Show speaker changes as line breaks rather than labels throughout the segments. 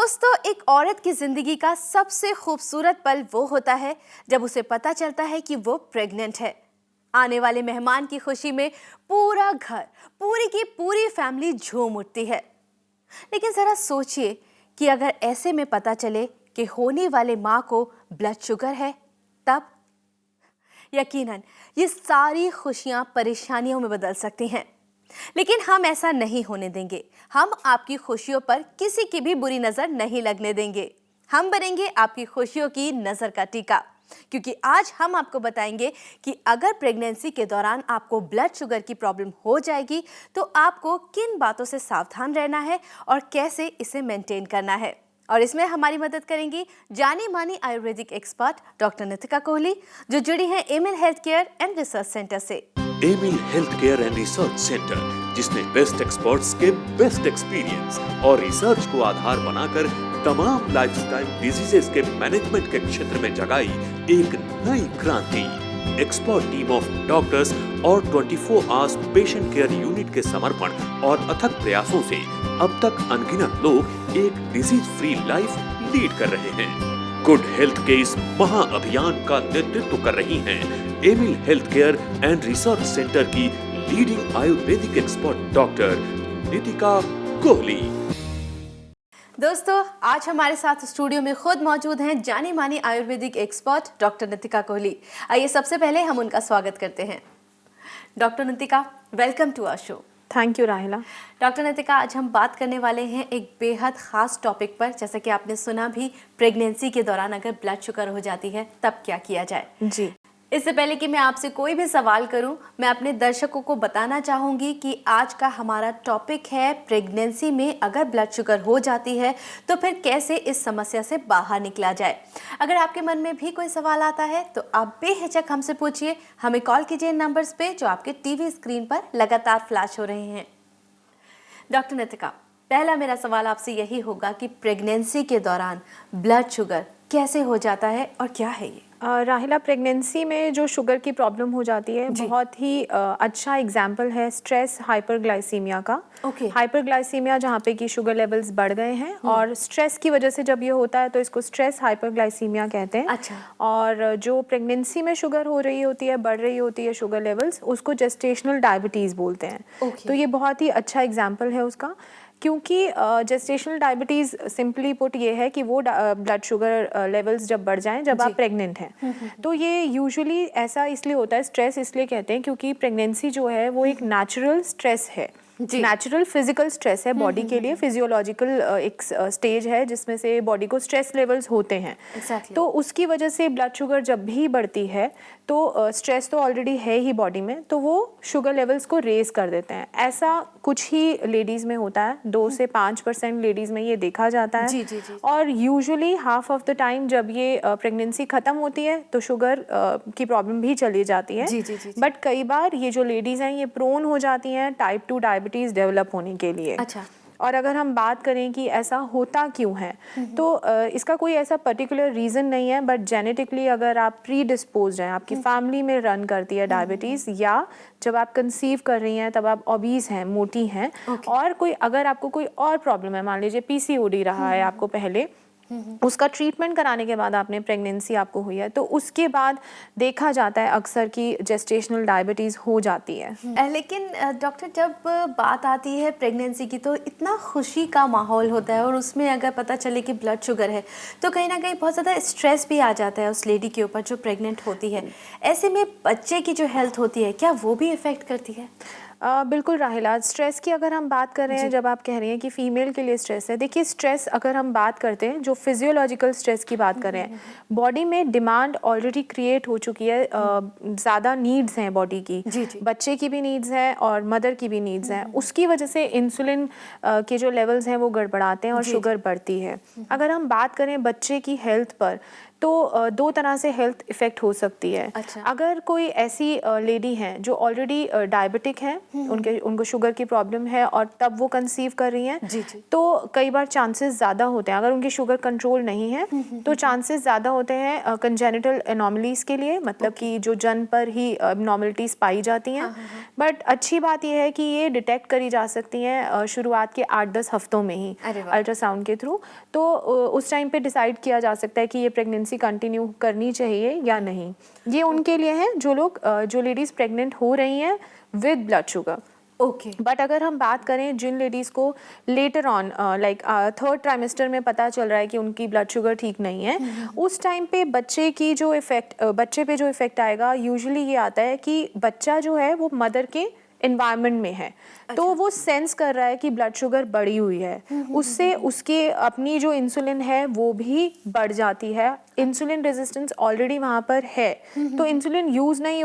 दोस्तों, एक औरत की जिंदगी का सबसे खूबसूरत पल वो होता है जब उसे पता चलता है कि वो प्रेग्नेंट है। आने वाले मेहमान की खुशी में पूरा घर, पूरी की पूरी फैमिली झूम उठती है। लेकिन जरा सोचिए कि अगर ऐसे में पता चले कि होने वाले माँ को ब्लड शुगर है, तब यकीनन ये सारी खुशियां परेशानियों में बदल सकती हैं। लेकिन हम ऐसा नहीं होने देंगे। हम आपकी खुशियों पर किसी की भी बुरी नजर नहीं लगने देंगे। हम बनेंगे आपकी खुशियों की नजर का टीका, क्योंकि आज हम आपको बताएंगे कि अगर प्रेगनेंसी के दौरान आपको ब्लड शुगर की प्रॉब्लम हो जाएगी तो आपको किन बातों से सावधान रहना है और कैसे इसे मेंटेन करना है। और इसमें हमारी मदद करेंगी जानी मानी आयुर्वेदिक एक्सपर्ट डॉक्टर नितिका कोहली, जो जुड़ी हैं Emil health care and research centre से।
Aimil health care and research centre, जिसने बेस्ट एक्सपर्ट्स के बेस्ट एक्सपीरियंस और रिसर्च को आधार बनाकर तमाम लाइफस्टाइल डिजीजेस के मैनेजमेंट के क्षेत्र में जगाई एक नई क्रांति। एक्सपर्ट टीम ऑफ डॉक्टर्स और 24 आवर्स पेशेंट केयर यूनिट के समर्पण और अथक प्रयासों से अब तक अनगिनत लोग एक डिजीज फ्री लाइफ लीड कर रहे हैं। गुड हेल्थ के इस महाअभियान का नेतृत्व कर रही हैं Emil health care and research centre की leading Ayurvedic expert doctor Nitika Kohli.
दोस्तों, आज हमारे साथ स्टूडियो में खुद मौजूद हैं जानी मानी आयुर्वेदिक एक्सपर्ट डॉक्टर नितिका कोहली। आइए सबसे पहले हम उनका स्वागत करते हैं। Doctor Nitika, welcome to our show.
Thank you Rahila.
Doctor Nitika, आज हम बात करने वाले हैं एक बेहद ख़ास टॉपिक पर। जैसा कि आपने सुना भी, प्रेगनेंसी के दौरान अगर ब्लड शुगर हो जाती है तब क्या किया जाए।
जी,
इससे पहले कि मैं आपसे कोई भी सवाल करूं, मैं अपने दर्शकों को बताना चाहूँगी कि आज का हमारा टॉपिक है प्रेगनेंसी में अगर ब्लड शुगर हो जाती है तो फिर कैसे इस समस्या से बाहर निकला जाए। अगर आपके मन में भी कोई सवाल आता है तो आप बेहिचक हमसे पूछिए। हमें कॉल कीजिए नंबर्स पे जो आपके टीवी स्क्रीन पर लगातार फ्लैश हो रहे हैं। डॉक्टर नितिका, पहला मेरा सवाल आपसे यही होगा कि प्रेगनेंसी के दौरान ब्लड शुगर कैसे हो जाता है और क्या है ये।
राहिला, प्रेगनेंसी में जो शुगर की प्रॉब्लम हो जाती है, बहुत ही अच्छा एग्जाम्पल है स्ट्रेस हाइपरग्लाइसीमिया का। हाइपरग्लाइसीमिया जहाँ पे कि शुगर लेवल्स बढ़ गए हैं और स्ट्रेस की वजह से जब ये होता है तो इसको स्ट्रेस हाइपरग्लाइसीमिया कहते हैं।
अच्छा।
और जो प्रेगनेंसी में शुगर हो रही होती है, बढ़ रही होती है शुगर लेवल्स, उसको जेस्टेशनल डायबिटीज़ बोलते हैं। तो ये बहुत ही अच्छा एग्जाम्पल है उसका, क्योंकि जेस्टेशनल डायबिटीज़ सिंपली पुट ये है कि वो ब्लड शुगर लेवल्स जब बढ़ जाएं जब आप प्रेग्नेंट हैं। तो ये यूजुअली ऐसा इसलिए होता है, स्ट्रेस इसलिए कहते हैं क्योंकि प्रेगनेंसी जो है वो एक नेचुरल स्ट्रेस है, नेचुरल फिजिकल स्ट्रेस है बॉडी के लिए। फिजियोलॉजिकल एक स्टेज है जिसमें से बॉडी को स्ट्रेस लेवल्स होते हैं। तो उसकी वजह से ब्लड शुगर जब भी बढ़ती है तो स्ट्रेस तो ऑलरेडी है ही बॉडी में, तो वो शुगर लेवल्स को रेज कर देते हैं। ऐसा कुछ ही लेडीज़ में होता है, 2 से 5% लेडीज़ में ये देखा जाता है।
जी।
और usually half of the time जब ये प्रेगनेंसी ख़त्म होती है तो शुगर की प्रॉब्लम भी चली जाती है। बट कई बार ये जो लेडीज़ हैं ये प्रोन हो जाती हैं टाइप 2 डायबिटीज़ डेवलप होने के लिए।
अच्छा।
और अगर हम बात करें कि ऐसा होता क्यों है, तो इसका कोई ऐसा पर्टिकुलर रीज़न नहीं है, बट जेनेटिकली अगर आप प्री डिस्पोज हैं, आपकी फैमिली में रन करती है डायबिटीज़, या जब आप कंसीव कर रही हैं तब आप ओबीज हैं, मोटी हैं, और कोई अगर आपको कोई और प्रॉब्लम है, मान लीजिए पीसीओडी रहा है आपको पहले, उसका ट्रीटमेंट कराने के बाद आपने प्रेगनेंसी आपको हुई है, तो उसके बाद देखा जाता है अक्सर कि जेस्टेशनल डायबिटीज़ हो जाती है।
लेकिन डॉक्टर, जब बात आती है प्रेगनेंसी की तो इतना खुशी का माहौल होता है और उसमें अगर पता चले कि ब्लड शुगर है तो कहीं ना कहीं बहुत ज़्यादा स्ट्रेस भी आ जाता है उस लेडी के ऊपर जो प्रेग्नेंट होती है। ऐसे में बच्चे की जो हेल्थ होती है, क्या वो भी इफ़ेक्ट करती है?
बिल्कुल राहिला, स्ट्रेस की अगर हम बात कर रहे हैं, जब आप कह रही हैं कि फ़ीमेल के लिए स्ट्रेस है, देखिए स्ट्रेस अगर हम बात करते हैं, जो फिजियोलॉजिकल स्ट्रेस की बात कर रहे हैं, बॉडी में डिमांड ऑलरेडी क्रिएट हो चुकी है, ज़्यादा नीड्स हैं बॉडी की। बच्चे की भी नीड्स हैं और मदर की भी नीड्स हैं। उसकी वजह से इंसुलिन के जो लेवल्स हैं वो गड़बड़ाते हैं और शुगर बढ़ती है। अगर हम बात करें बच्चे की हेल्थ पर, तो दो तरह से हेल्थ इफ़ेक्ट हो सकती है।
अच्छा।
अगर कोई ऐसी लेडी हैं जो ऑलरेडी डायबिटिक हैं, उनको शुगर की प्रॉब्लम है और तब वो कंसीव कर रही हैं,
जी, जी।
तो कई बार चांसेस ज़्यादा होते हैं, अगर उनकी शुगर कंट्रोल नहीं है तो चांसेस ज़्यादा होते हैं कंजेनिटल एनॉमलीज के लिए, मतलब कि जो जन्म पर ही एबनॉर्मलिटीज़ पाई जाती हैं। बट अच्छी बात यह है कि ये डिटेक्ट करी जा सकती हैं शुरुआत के 8-10 हफ्तों में ही
अरे वाह।
अल्ट्रासाउंड के थ्रू। तो उस टाइम पे डिसाइड किया जा सकता है कि ये प्रेगनेंसी कंटिन्यू करनी चाहिए या नहीं। ये उनके लिए है जो लेडीज़ प्रेग्नेंट हो रही हैं with blood sugar.
Okay.
But अगर हम बात करें जिन लेडीज़ को later on like 3rd trimester में पता चल रहा है कि उनकी ब्लड शुगर ठीक नहीं है, उस टाइम पे बच्चे पे जो इफ़ेक्ट आएगा यूजुअली ये आता है कि बच्चा जो है वो मदर के एनवायरनमेंट में है। तो वो सेंस कर रहा है कि ब्लड शुगर बढ़ी हुई है, उससे उसके अपनी जो इंसुलिन है वो भी बढ़ जाती है। इंसुलिन रेजिस्टेंस ऑलरेडी वहाँ पर है, तो इंसुलिन यूज़ नहीं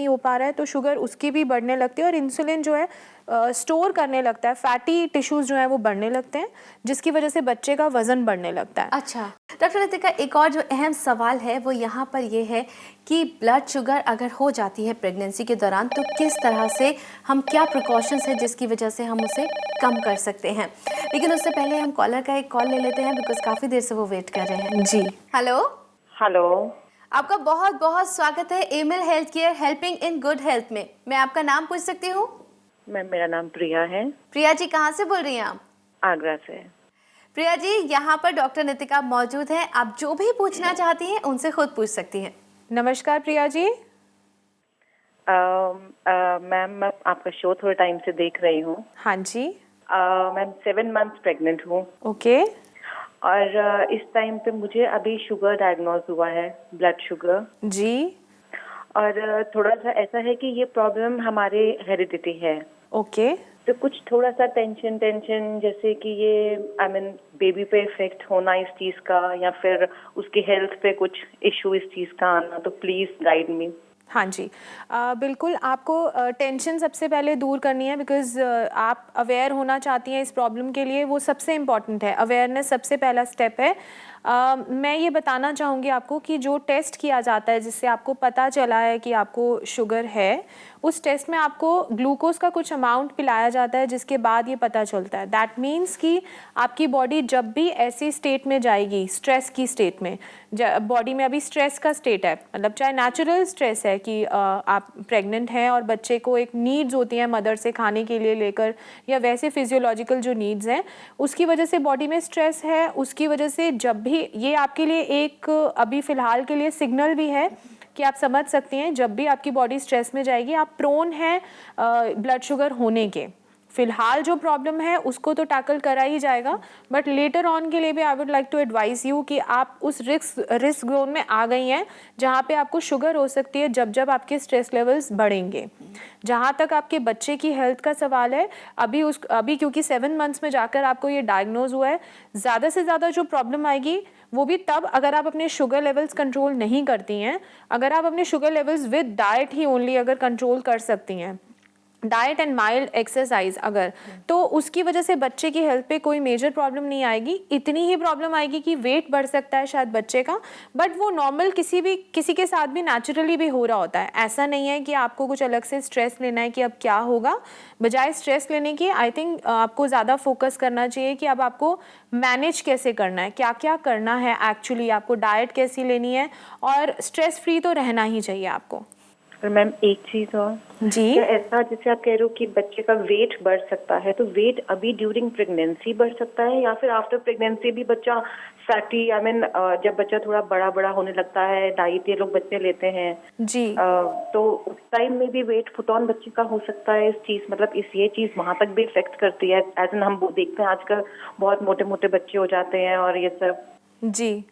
हो पा रहा है, तो शुगर उसकी भी बढ़ने लगती है और इंसुलिन जो है स्टोर करने लगता है, फैटी टिश्यूज़ जो है वो बढ़ने लगते हैं, जिसकी वजह से बच्चे का वज़न बढ़ने लगता है।
अच्छा डॉक्टर रितिका, एक और जो अहम सवाल है वो यहाँ पर ये है कि ब्लड शुगर अगर हो जाती है प्रेगनेंसी के दौरान तो किस तरह से हम क्या प्रिकॉशंस है जिसकी वजह से हम उसे कम कर सकते हैं। लेकिन उससे पहले हम कॉलर का एक कॉल ले लेते हैं बिकॉज काफ़ी देर से वो वेट कर रहे हैं।
जी।
हेलो।
हेलो।
आपका बहुत बहुत स्वागत है Amil health care helping in good health में। मैं आपका नाम पूछ सकती हूँ?
मैम मेरा नाम प्रिया है।
प्रिया जी कहाँ से बोल रही हैं आप?
आगरा से।
प्रिया जी यहाँ पर डॉक्टर नितिका मौजूद हैं, आप जो भी पूछना चाहती हैं उनसे खुद पूछ सकती हैं।
नमस्कार प्रिया जी।
मैम मैं आपका शो थोड़े टाइम से देख रही हूँ।
हाँ जी।
मैम 7 मंथ्स प्रेग्नेंट हूँ।
ओके।
और इस टाइम पे मुझे अभी शुगर डायग्नोज हुआ है, ब्लड शुगर
जी।
और थोड़ा सा ऐसा है कि ये प्रॉब्लम हमारे हेरिडिटी है।
ओके।
तो कुछ थोड़ा सा टेंशन जैसे कि ये बेबी पे इफेक्ट होना इस चीज़ का, या फिर उसकी हेल्थ पे कुछ इशू इस चीज़ का आना, तो प्लीज़ गाइड मी।
हाँ जी, बिल्कुल आपको टेंशन सबसे पहले दूर करनी है, बिकॉज़ आप अवेयर होना चाहती हैं इस प्रॉब्लम के लिए, वो सबसे इम्पॉर्टेंट है। अवेयरनेस सबसे पहला स्टेप है। मैं ये बताना चाहूँगी आपको कि जो टेस्ट किया जाता है जिससे आपको पता चला है कि आपको शुगर है, उस टेस्ट में आपको ग्लूकोज का कुछ अमाउंट पिलाया जाता है, जिसके बाद ये पता चलता है। दैट मीन्स कि आपकी बॉडी जब भी ऐसी स्टेट में जाएगी, स्ट्रेस की स्टेट में, बॉडी में अभी स्ट्रेस का स्टेट है, मतलब चाहे नेचुरल स्ट्रेस है कि आप प्रेग्नेंट हैं और बच्चे को एक नीड्स होती हैं मदर से खाने के लिए लेकर, या वैसे फिजियोलॉजिकल जो नीड्स हैं उसकी वजह से बॉडी में स्ट्रेस है, उसकी वजह से जब भी ये आपके लिए एक अभी फ़िलहाल के लिए सिग्नल भी है कि आप समझ सकती हैं जब भी आपकी बॉडी स्ट्रेस में जाएगी आप प्रोन हैं ब्लड शुगर होने के। फ़िलहाल जो प्रॉब्लम है उसको तो टैकल करा ही जाएगा, बट लेटर ऑन के लिए भी I would like to advise you कि आप उस रिस्क जोन में आ गई हैं जहाँ पे आपको शुगर हो सकती है जब आपके स्ट्रेस लेवल्स बढ़ेंगे। जहाँ तक आपके बच्चे की हेल्थ का सवाल है, अभी क्योंकि 7 मंथ्स में जाकर आपको ये डायग्नोज हुआ है, ज़्यादा से ज़्यादा जो प्रॉब्लम आएगी वो भी तब अगर आप अपने शुगर लेवल्स कंट्रोल नहीं करती हैं। अगर आप अपने sugar levels with diet he only अगर कंट्रोल कर सकती हैं, डाइट एंड माइल्ड एक्सरसाइज अगर, तो उसकी वजह से बच्चे की हेल्थ पे कोई मेजर प्रॉब्लम नहीं आएगी। इतनी ही प्रॉब्लम आएगी कि वेट बढ़ सकता है शायद बच्चे का, बट वो नॉर्मल किसी के साथ भी नेचुरली भी हो रहा होता है। ऐसा नहीं है कि आपको कुछ अलग से स्ट्रेस लेना है कि अब क्या होगा। बजाय स्ट्रेस लेने की आई थिंक आपको ज़्यादा फोकस करना चाहिए कि अब आपको मैनेज कैसे करना है, क्या क्या करना है एक्चुअली, आपको डाइट कैसी लेनी है, और स्ट्रेस फ्री तो रहना ही चाहिए आपको।
और मैम एक चीज़ और
जी,
क्या ऐसा जैसे आप कह रहे हो कि बच्चे का वेट बढ़ सकता है, तो वेट अभी ड्यूरिंग प्रेगनेंसी बढ़ सकता है या फिर आफ्टर प्रेगनेंसी भी बच्चा फैटी, जब बच्चा थोड़ा बड़ा होने लगता है, डाइट ये लोग बच्चे लेते हैं
जी,
तो उस टाइम में भी वेट पुट ऑन बच्चे का हो सकता है। इस चीज़ ये चीज़ वहाँ तक भी इफेक्ट करती है। एज एन हम देखते हैं आजकल बहुत मोटे मोटे बच्चे हो जाते हैं और ये सब।
जी,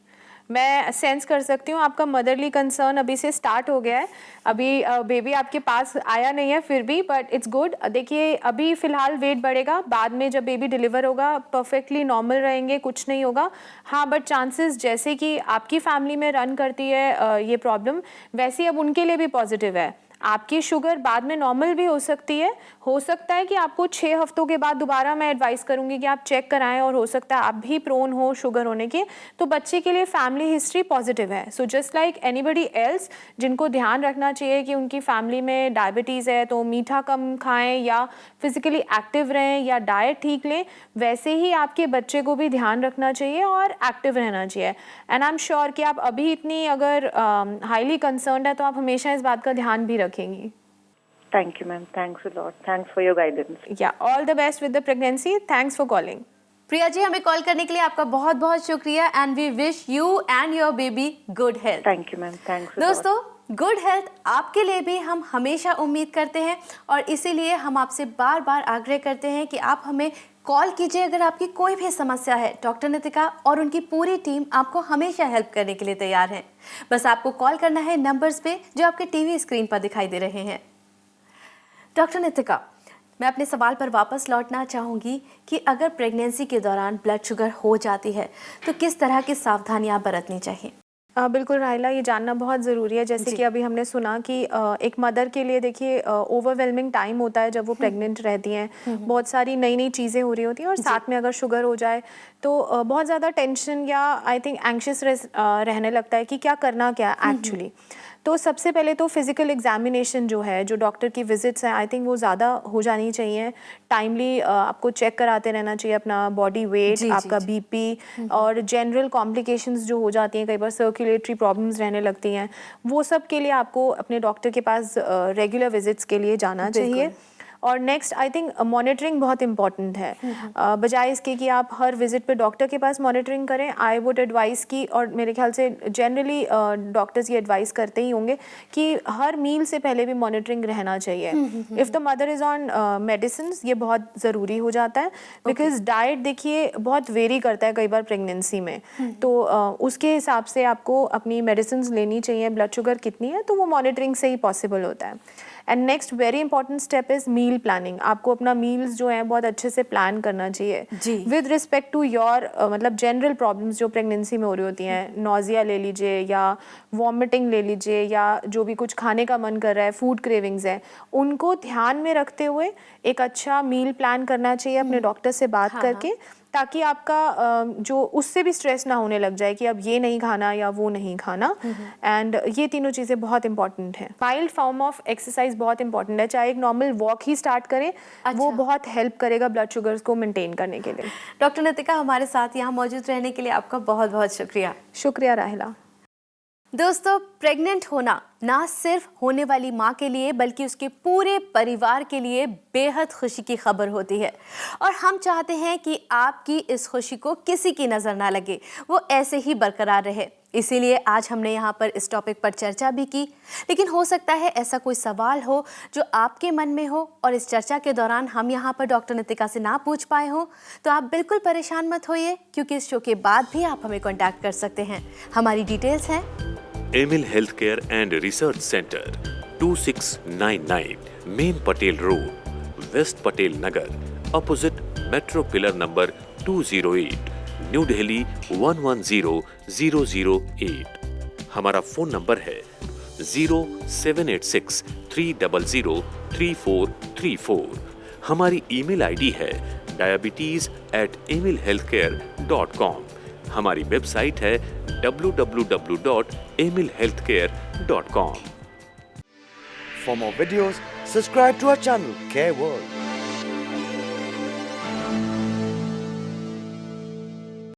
मैं सेंस कर सकती हूँ आपका मदरली कंसर्न अभी से स्टार्ट हो गया है। अभी बेबी आपके पास आया नहीं है फिर भी, बट इट्स गुड। देखिए अभी फ़िलहाल वेट बढ़ेगा, बाद में जब बेबी डिलीवर होगा परफेक्टली नॉर्मल रहेंगे, कुछ नहीं होगा। हाँ, बट चांसेस जैसे कि आपकी फैमिली में रन करती है ये प्रॉब्लम, वैसे अब उनके लिए भी पॉजिटिव है। आपकी शुगर बाद में नॉर्मल भी हो सकती है। हो सकता है कि आपको 6 हफ्तों के बाद दोबारा मैं एडवाइस करूँगी कि आप चेक कराएं, और हो सकता है आप भी प्रोन हो शुगर होने के। तो बच्चे के लिए फैमिली हिस्ट्री पॉजिटिव है। So just like anybody else जिनको ध्यान रखना चाहिए कि उनकी फैमिली में डायबिटीज़ है तो मीठा कम खाएं या फिजिकली एक्टिव रहें या डाइट ठीक लें, वैसे ही आपके बच्चे को भी ध्यान रखना चाहिए और एक्टिव रहना चाहिए। एंड आई एम श्योर कि आप अभी इतनी अगर हाईली कंसर्न्ड है तो आप हमेशा इस बात का ध्यान भी रखेंगी।
Thank you, ma'am. Thanks a lot. Thanks for your guidance.
Yeah, all the best with the pregnancy. Thanks for calling.
Priya ji, हमें कॉल करने के लिए आपका बहुत बहुत शुक्रिया and we wish you and your baby good health.
Thank you, ma'am. Thanks a lot.
दोस्तों, good health आपके लिए भी हम हमेशा उम्मीद करते हैं और इसीलिए हम आपसे बार बार आग्रह करते हैं कि आप हमें कॉल कीजिए अगर आपकी कोई भी समस्या है। डॉक्टर नितिका और उनकी पूरी टीम आपको हमेशा हेल्प करने के लिए तैयार है। बस आपको कॉल करना है नंबर्स पे जो आपके टीवी स्क्रीन पर दिखाई दे रहे हैं। डॉक्टर नितिका, मैं अपने सवाल पर वापस लौटना चाहूँगी कि अगर प्रेगनेंसी के दौरान ब्लड शुगर हो जाती है तो किस तरह की सावधानियाँ बरतनी चाहिए?
बिल्कुल राहिला, ये जानना बहुत ज़रूरी है। जैसे कि अभी हमने सुना कि एक मदर के लिए देखिए ओवरवेलमिंग टाइम होता है जब वो प्रेग्नेंट रहती हैं। बहुत सारी नई नई चीज़ें हो रही होती हैं और साथ में अगर शुगर हो जाए तो बहुत ज़्यादा टेंशन या आई थिंक एंग्शियस रहने लगता है कि क्या करना क्या एक्चुअली। तो सबसे पहले तो फिज़िकल एग्जामिनेशन जो है, जो डॉक्टर की विजिट्स हैं, आई थिंक वो ज़्यादा हो जानी चाहिए। टाइमली आपको चेक कराते रहना चाहिए अपना बॉडी वेट, आपका बीपी और जनरल कॉम्प्लिकेशंस जो हो जाती हैं, कई बार सर्कुलेटरी प्रॉब्लम्स रहने लगती हैं, वो सब के लिए आपको अपने डॉक्टर के पास रेगुलर विजिट्स के लिए जाना चाहिए। और नेक्स्ट आई थिंक मॉनिटरिंग बहुत इंपॉर्टेंट है। बजाय इसके कि आप हर विजिट पे डॉक्टर के पास मॉनिटरिंग करें, आई वुड एडवाइस की, और मेरे ख्याल से जनरली डॉक्टर्स ये एडवाइस करते ही होंगे कि हर मील से पहले भी मॉनिटरिंग रहना चाहिए। If the mother is on medicine, ये बहुत ज़रूरी हो जाता है बिकॉज डाइट देखिए बहुत वेरी करता है कई बार प्रेगनेंसी में। तो उसके हिसाब से आपको अपनी मेडिसिन लेनी चाहिए। ब्लड शुगर कितनी है तो वो मॉनिटरिंग से ही पॉसिबल होता है। And next very important step is meal planning. आपको अपना मील्स जो हैं बहुत अच्छे से प्लान करना चाहिए विद रिस्पेक्ट टू योर मतलब जनरल प्रॉब्लम्स जो प्रेगनेंसी में हो रही होती हैं। नॉजिया ले लीजिए या वॉमिटिंग ले लीजिए या जो भी कुछ खाने का मन कर रहा है, फूड क्रेविंग्स है, उनको ध्यान में रखते हुए एक अच्छा मील प्लान करना चाहिए अपने डॉक्टर से बात करके, ताकि आपका जो उससे भी स्ट्रेस ना होने लग जाए कि अब ये नहीं खाना या वो नहीं खाना। एंड ये तीनों चीज़ें बहुत इंपॉर्टेंट हैं। माइल्ड फॉर्म ऑफ एक्सरसाइज बहुत इंपॉर्टेंट है। चाहे एक नॉर्मल वॉक ही स्टार्ट करें, वो बहुत हेल्प करेगा ब्लड शुगर्स को मेंटेन करने के लिए।
डॉक्टर नितिका, हमारे साथ यहाँ मौजूद रहने के लिए आपका बहुत बहुत शुक्रिया।
शुक्रिया राहिला।
दोस्तों, प्रेग्नेंट होना ना सिर्फ होने वाली माँ के लिए बल्कि उसके पूरे परिवार के लिए बेहद खुशी की खबर होती है और हम चाहते हैं कि आपकी इस खुशी को किसी की नज़र ना लगे, वो ऐसे ही बरकरार रहे। इसीलिए आज हमने यहाँ पर इस टॉपिक पर चर्चा भी की। लेकिन हो सकता है ऐसा कोई सवाल हो जो आपके मन में हो और इस चर्चा के दौरान हम यहाँ पर डॉक्टर नितिका से ना पूछ पाए हो, तो आप बिल्कुल परेशान मत होइए, क्योंकि इस शो के बाद भी आप हमें कॉन्टैक्ट कर सकते हैं। हमारी डिटेल्स हैं
Emil health care and research centre, 2699 main Patel road, west Patel Nagar, opposite metro pillar number 208, New Delhi 110008। हमारा फोन नंबर है 07863003434। हमारी ईमेल आईडी है diabetes@emilhealthcare.com। हमारी वेबसाइट है www.emilhealthcare.com।
For more videos, subscribe to our channel, Care World.